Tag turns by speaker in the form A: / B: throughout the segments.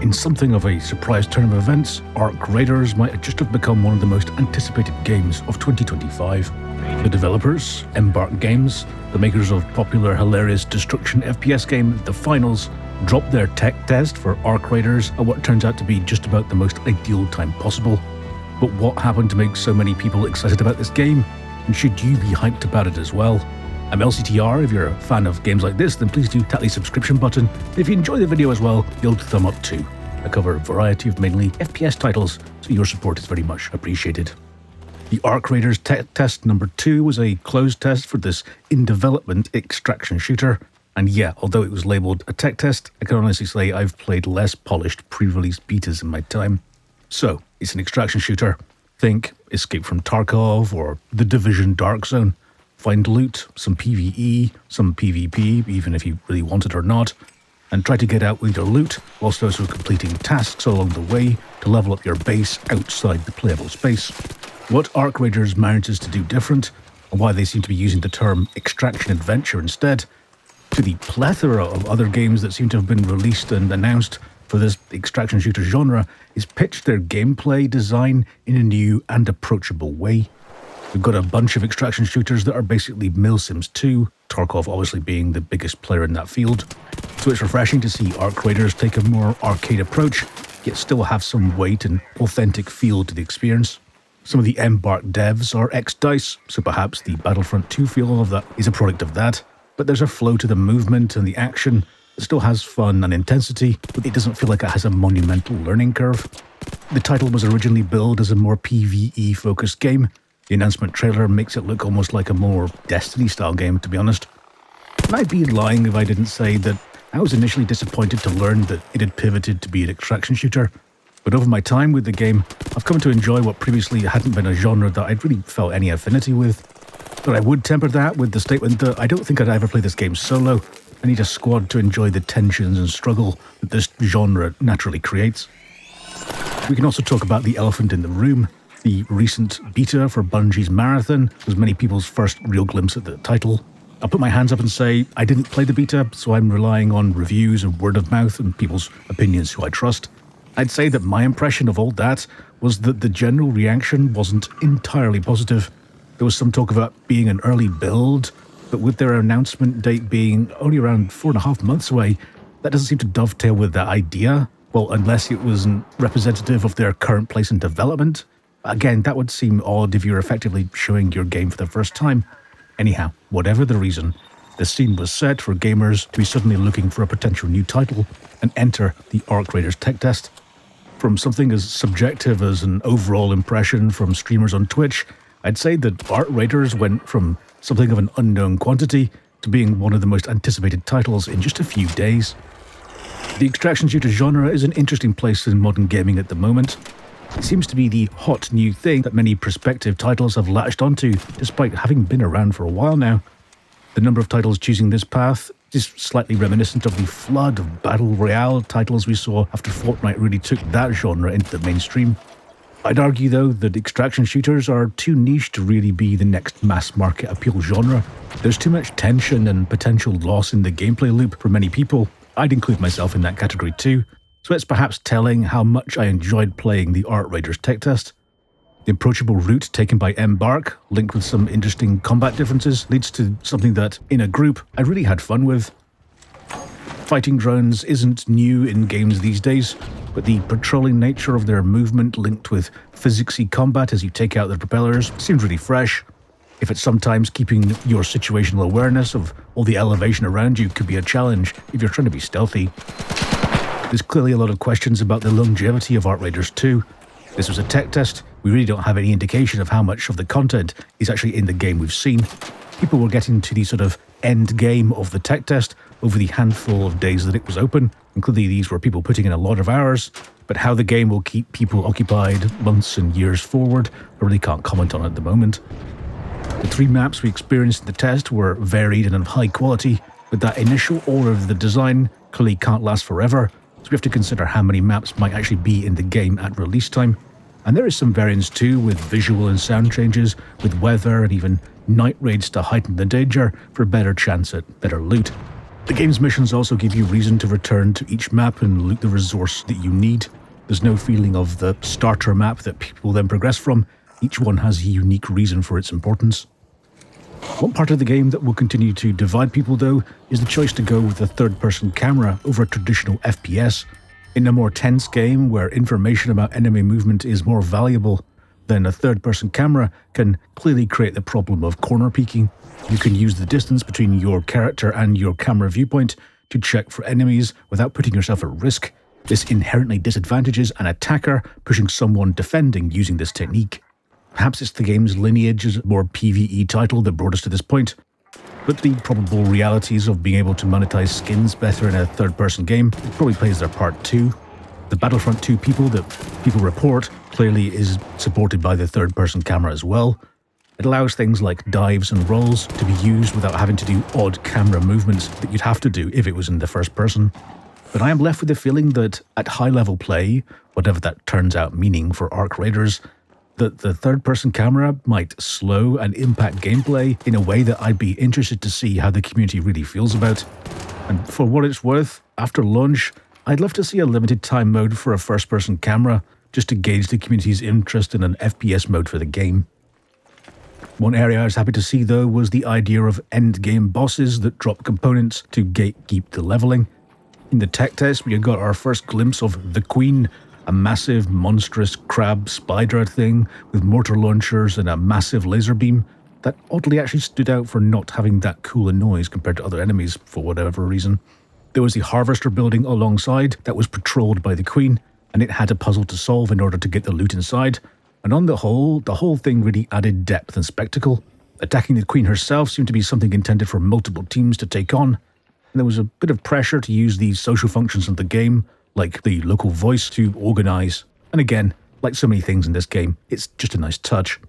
A: In something of a surprise turn of events, Arc Raiders might just have become one of the most anticipated games of 2025. The developers, Embark Games, the makers of popular hilarious destruction FPS game The Finals, dropped their tech test for Arc Raiders at what turns out to be just about the most ideal time possible. But what happened to make so many people excited about this game? And should you be hyped about it as well? I'm LCTR. If you're a fan of games like this, then please do tap the subscription button. And if you enjoy the video as well, the old thumb up too. I cover a variety of mainly FPS titles, so your support is very much appreciated. The Arc Raiders tech test number 2 was a closed test for this in-development extraction shooter. And yeah, although it was labelled a tech test, I can honestly say I've played less polished pre-release betas in my time. So, it's an extraction shooter. Think Escape from Tarkov or The Division Dark Zone. Find loot, some PvE, some PvP, even if you really want it or not, and try to get out with your loot, whilst also completing tasks along the way to level up your base outside the playable space. What Arc Raiders manages to do different, and why they seem to be using the term extraction adventure instead, to the plethora of other games that seem to have been released and announced for this extraction shooter genre, is pitch their gameplay design in a new and approachable way. We've got a bunch of extraction shooters that are basically Milsims 2, Tarkov obviously being the biggest player in that field. So it's refreshing to see Arc Raiders take a more arcade approach, yet still have some weight and authentic feel to the experience. Some of the Embark devs are ex-DICE, so perhaps the Battlefront 2 feel of that is a product of that. But there's a flow to the movement and the action that still has fun and intensity, but it doesn't feel like it has a monumental learning curve. The title was originally billed as a more PvE-focused game. The announcement trailer makes it look almost like a more Destiny-style game, to be honest. And I'd be lying if I didn't say that I was initially disappointed to learn that it had pivoted to be an extraction shooter. But over my time with the game, I've come to enjoy what previously hadn't been a genre that I'd really felt any affinity with. But I would temper that with the statement that I don't think I'd ever play this game solo. I need a squad to enjoy the tensions and struggle that this genre naturally creates. We can also talk about the elephant in the room. The recent beta for Bungie's Marathon was many people's first real glimpse at the title. I'll put my hands up and say I didn't play the beta, so I'm relying on reviews and word of mouth and people's opinions who I trust. I'd say that my impression of all that was that the general reaction wasn't entirely positive. There was some talk about being an early build, but with their announcement date being only around 4.5 months away, that doesn't seem to dovetail with that idea. Well, unless it wasn't representative of their current place in development. Again, that would seem odd if you're effectively showing your game for the first time. Anyhow, whatever the reason, the scene was set for gamers to be suddenly looking for a potential new title and enter the Arc Raiders tech test. From something as subjective as an overall impression from streamers on Twitch, I'd say that Arc Raiders went from something of an unknown quantity to being one of the most anticipated titles in just a few days. The extraction shooter genre is an interesting place in modern gaming at the moment. It seems to be the hot new thing that many prospective titles have latched onto, despite having been around for a while now. The number of titles choosing this path is slightly reminiscent of the flood of Battle Royale titles we saw after Fortnite really took that genre into the mainstream. I'd argue, though, that extraction shooters are too niche to really be the next mass market appeal genre. There's too much tension and potential loss in the gameplay loop for many people. I'd include myself in that category too. So it's perhaps telling how much I enjoyed playing the Arc Raiders tech test. The approachable route taken by Embark, linked with some interesting combat differences, leads to something that, in a group, I really had fun with. Fighting drones isn't new in games these days, but the patrolling nature of their movement linked with physicsy combat as you take out the propellers seems really fresh. If it's sometimes keeping your situational awareness of all the elevation around you could be a challenge if you're trying to be stealthy. There's clearly a lot of questions about the longevity of Arc Raiders 2. This was a tech test. We really don't have any indication of how much of the content is actually in the game we've seen. People were getting to the sort of end game of the tech test over the handful of days that it was open. And clearly these were people putting in a lot of hours. But how the game will keep people occupied months and years forward, I really can't comment on at the moment. The 3 maps we experienced in the test were varied and of high quality, but that initial aura of the design clearly can't last forever. So we have to consider how many maps might actually be in the game at release time. And there is some variance too, with visual and sound changes, with weather and even night raids to heighten the danger for a better chance at better loot. The game's missions also give you reason to return to each map and loot the resource that you need. There's no feeling of the starter map that people then progress from. Each one has a unique reason for its importance. One part of the game that will continue to divide people, though, is the choice to go with a third-person camera over a traditional FPS. In a more tense game where information about enemy movement is more valuable, then a third-person camera can clearly create the problem of corner peeking. You can use the distance between your character and your camera viewpoint to check for enemies without putting yourself at risk. This inherently disadvantages an attacker pushing someone defending using this technique. Perhaps it's the game's lineage as a more PvE title that brought us to this point, but the probable realities of being able to monetize skins better in a third-person game probably plays their part too. The Battlefront 2 people that people report clearly is supported by the third-person camera as well. It allows things like dives and rolls to be used without having to do odd camera movements that you'd have to do if it was in the first person. But I am left with the feeling that at high-level play, whatever that turns out meaning for Arc Raiders, that the third-person camera might slow and impact gameplay in a way that I'd be interested to see how the community really feels about. And for what it's worth, after launch, I'd love to see a limited time mode for a first-person camera, just to gauge the community's interest in an FPS mode for the game. One area I was happy to see, though, was the idea of end-game bosses that drop components to gatekeep the leveling. In the tech test, we got our first glimpse of the Queen, a massive, monstrous crab spider thing with mortar launchers and a massive laser beam that oddly actually stood out for not having that cool a noise compared to other enemies for whatever reason. There was the Harvester building alongside that was patrolled by the Queen, and it had a puzzle to solve in order to get the loot inside. And on the whole thing really added depth and spectacle. Attacking the Queen herself seemed to be something intended for multiple teams to take on, and there was a bit of pressure to use the social functions of the game, like the local voice, to organize. And again, like so many things in this game, it's just a nice touch.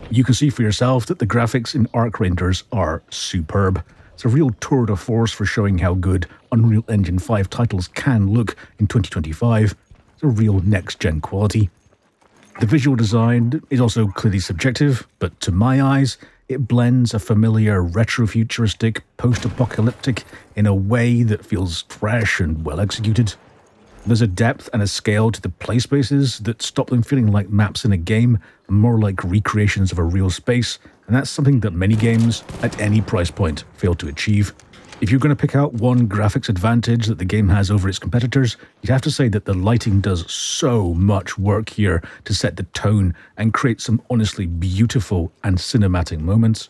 A: You can see for yourself that the graphics in Arc Raiders are superb. It's a real tour de force for showing how good Unreal Engine 5 titles can look in 2025. It's a real next-gen quality. The visual design is also clearly subjective, but to my eyes, it blends a familiar retro-futuristic, post-apocalyptic in a way that feels fresh and well executed. There's a depth and a scale to the play spaces that stop them feeling like maps in a game and more like recreations of a real space, and that's something that many games, at any price point, fail to achieve. If you're going to pick out one graphics advantage that the game has over its competitors, you'd have to say that the lighting does so much work here to set the tone and create some honestly beautiful and cinematic moments.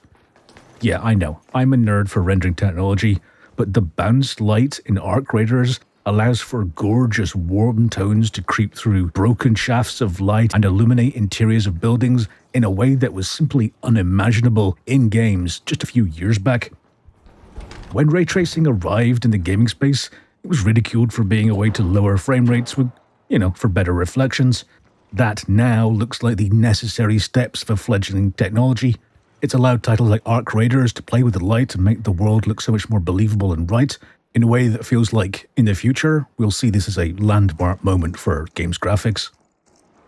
A: Yeah, I know, I'm a nerd for rendering technology, but the bounced light in Arc Raiders allows for gorgeous warm tones to creep through broken shafts of light and illuminate interiors of buildings in a way that was simply unimaginable in games just a few years back. When ray tracing arrived in the gaming space, it was ridiculed for being a way to lower frame rates with, for better reflections. That now looks like the necessary steps for fledgling technology. It's allowed titles like Arc Raiders to play with the light and make the world look so much more believable and right, in a way that feels like, in the future, we'll see this as a landmark moment for games graphics.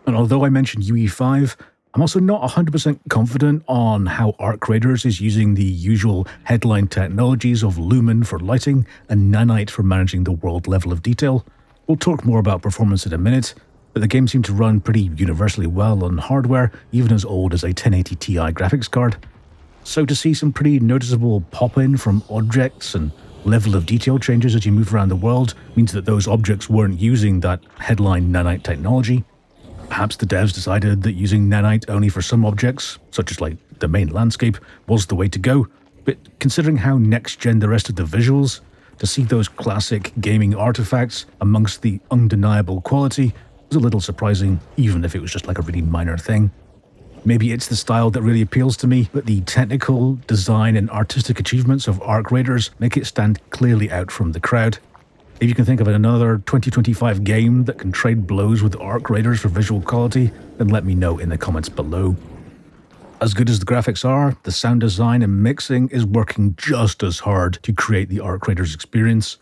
A: And although I mentioned UE5, I'm also not 100% confident on how Arc Raiders is using the usual headline technologies of Lumen for lighting and Nanite for managing the world level of detail. We'll talk more about performance in a minute, but the game seemed to run pretty universally well on hardware, even as old as a 1080 Ti graphics card. So to see some pretty noticeable pop-in from objects and level of detail changes as you move around the world means that those objects weren't using that headline Nanite technology. Perhaps the devs decided that using Nanite only for some objects, such as like the main landscape, was the way to go. But considering how next-gen the rest of the visuals, to see those classic gaming artifacts amongst the undeniable quality was a little surprising, even if it was just like a really minor thing. Maybe it's the style that really appeals to me, but the technical, design, and artistic achievements of Arc Raiders make it stand clearly out from the crowd. If you can think of another 2025 game that can trade blows with Arc Raiders for visual quality, then let me know in the comments below. As good as the graphics are, the sound design and mixing is working just as hard to create the Arc Raiders experience.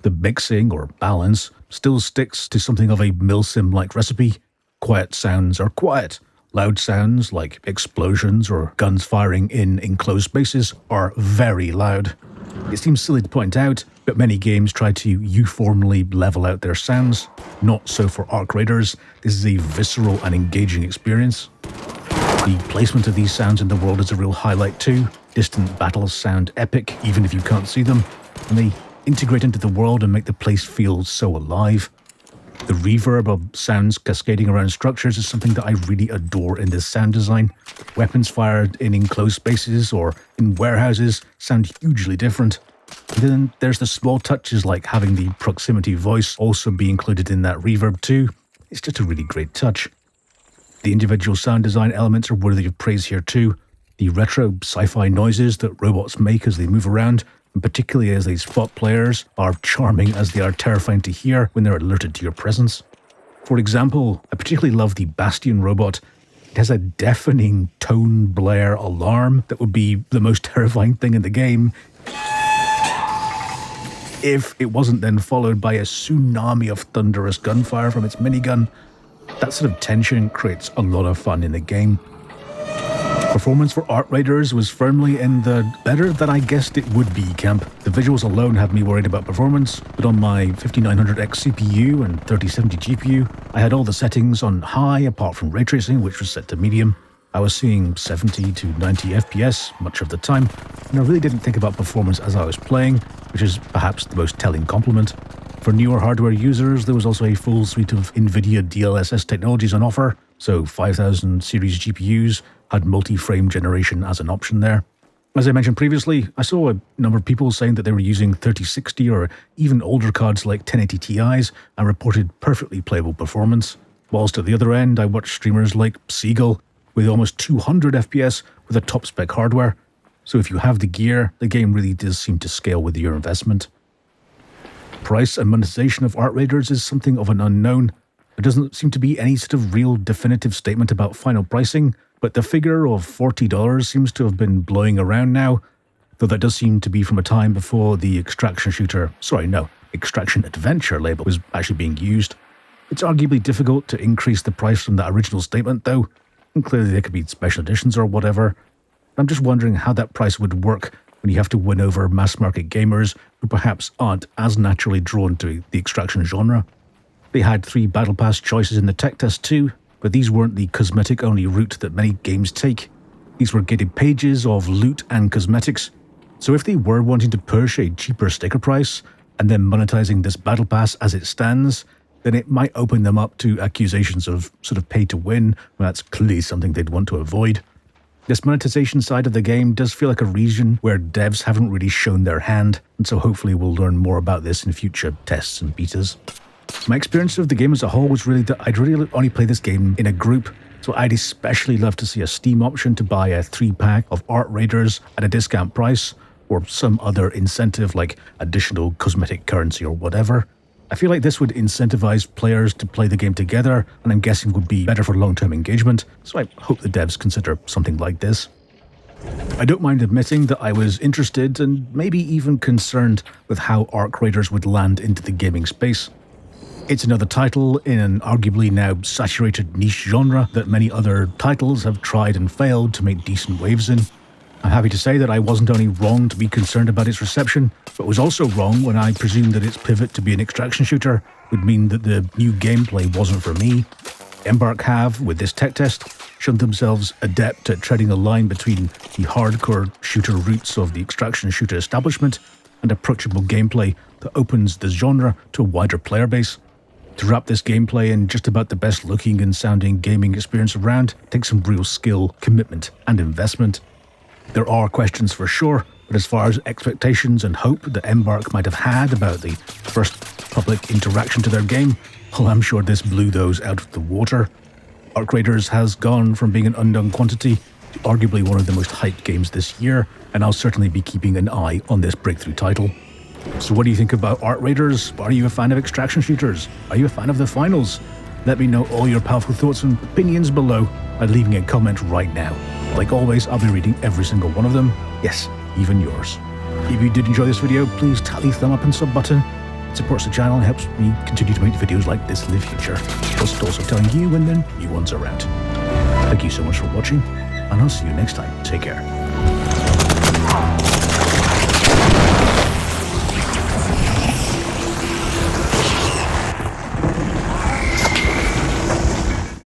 A: The mixing, or balance, still sticks to something of a milsim-like recipe. Quiet sounds are quiet. Loud sounds, like explosions or guns firing in enclosed spaces, are very loud. It seems silly to point out, but many games try to uniformly level out their sounds. Not so for Arc Raiders. This is a visceral and engaging experience. The placement of these sounds in the world is a real highlight too. Distant battles sound epic, even if you can't see them, and they integrate into the world and make the place feel so alive. The reverb of sounds cascading around structures is something that I really adore in this sound design. Weapons fired in enclosed spaces or in warehouses sound hugely different. And then there's the small touches like having the proximity voice also be included in that reverb too. It's just a really great touch. The individual sound design elements are worthy of praise here too. The retro sci-fi noises that robots make as they move around, and particularly as they spot players, are charming as they are terrifying to hear when they're alerted to your presence. For example, I particularly love the Bastion robot. It has a deafening tone blare alarm that would be the most terrifying thing in the game if it wasn't then followed by a tsunami of thunderous gunfire from its minigun. That sort of tension creates a lot of fun in the game. Performance for Arc Raiders was firmly in the better than I guessed it would be camp. The visuals alone had me worried about performance, but on my 5900X CPU and 3070 GPU, I had all the settings on high apart from ray tracing, which was set to medium. I was seeing 70 to 90 FPS much of the time, and I really didn't think about performance as I was playing, which is perhaps the most telling compliment. For newer hardware users, there was also a full suite of NVIDIA DLSS technologies on offer, so 5000 series GPUs had multi-frame generation as an option there. As I mentioned previously, I saw a number of people saying that they were using 3060 or even older cards like 1080 Ti's and reported perfectly playable performance. Whilst at the other end, I watched streamers like Seagull with almost 200 FPS with a top-spec hardware. So if you have the gear, the game really does seem to scale with your investment. Price and monetization of Arc Raiders is something of an unknown. There doesn't seem to be any sort of real definitive statement about final pricing, but the figure of $40 seems to have been blowing around now, though that does seem to be from a time before the Extraction Adventure label was actually being used. It's arguably difficult to increase the price from that original statement though, and clearly there could be special editions or whatever. I'm just wondering how that price would work when you have to win over mass market gamers who perhaps aren't as naturally drawn to the Extraction genre. They had 3 Battle Pass choices in the tech test too, but these weren't the cosmetic-only route that many games take. These were gated pages of loot and cosmetics, so if they were wanting to push a cheaper sticker price and then monetizing this Battle Pass as it stands, then it might open them up to accusations of sort of pay to win, when that's clearly something they'd want to avoid. This monetization side of the game does feel like a region where devs haven't really shown their hand, and so hopefully we'll learn more about this in future tests and betas. My experience of the game as a whole was really that I'd really only play this game in a group, so I'd especially love to see a Steam option to buy a 3-pack of Arc Raiders at a discount price, or some other incentive like additional cosmetic currency or whatever. I feel like this would incentivize players to play the game together, and I'm guessing would be better for long-term engagement, so I hope the devs consider something like this. I don't mind admitting that I was interested and maybe even concerned with how Arc Raiders would land into the gaming space. It's another title in an arguably now saturated niche genre that many other titles have tried and failed to make decent waves in. I'm happy to say that I wasn't only wrong to be concerned about its reception, but was also wrong when I presumed that its pivot to be an extraction shooter would mean that the new gameplay wasn't for me. Embark have, with this tech test, shown themselves adept at treading a line between the hardcore shooter roots of the extraction shooter establishment and approachable gameplay that opens the genre to a wider player base. To wrap this gameplay in just about the best looking and sounding gaming experience around takes some real skill, commitment, and investment. There are questions for sure, but as far as expectations and hope that Embark might have had about the first public interaction to their game, well, I'm sure this blew those out of the water. Arc Raiders has gone from being an unknown quantity to arguably one of the most hyped games this year, and I'll certainly be keeping an eye on this breakthrough title. So what do you think about Arc Raiders? Are you a fan of extraction shooters? Are you a fan of the finals? Let me know all your powerful thoughts and opinions below by leaving a comment right now. Like always, I'll be reading every single one of them. Yes, even yours. If you did enjoy this video, please tap the thumb up and sub button. It supports the channel and helps me continue to make videos like this in the future, plus also telling you when the new ones are out. Thank you so much for watching, and I'll see you next time. Take care.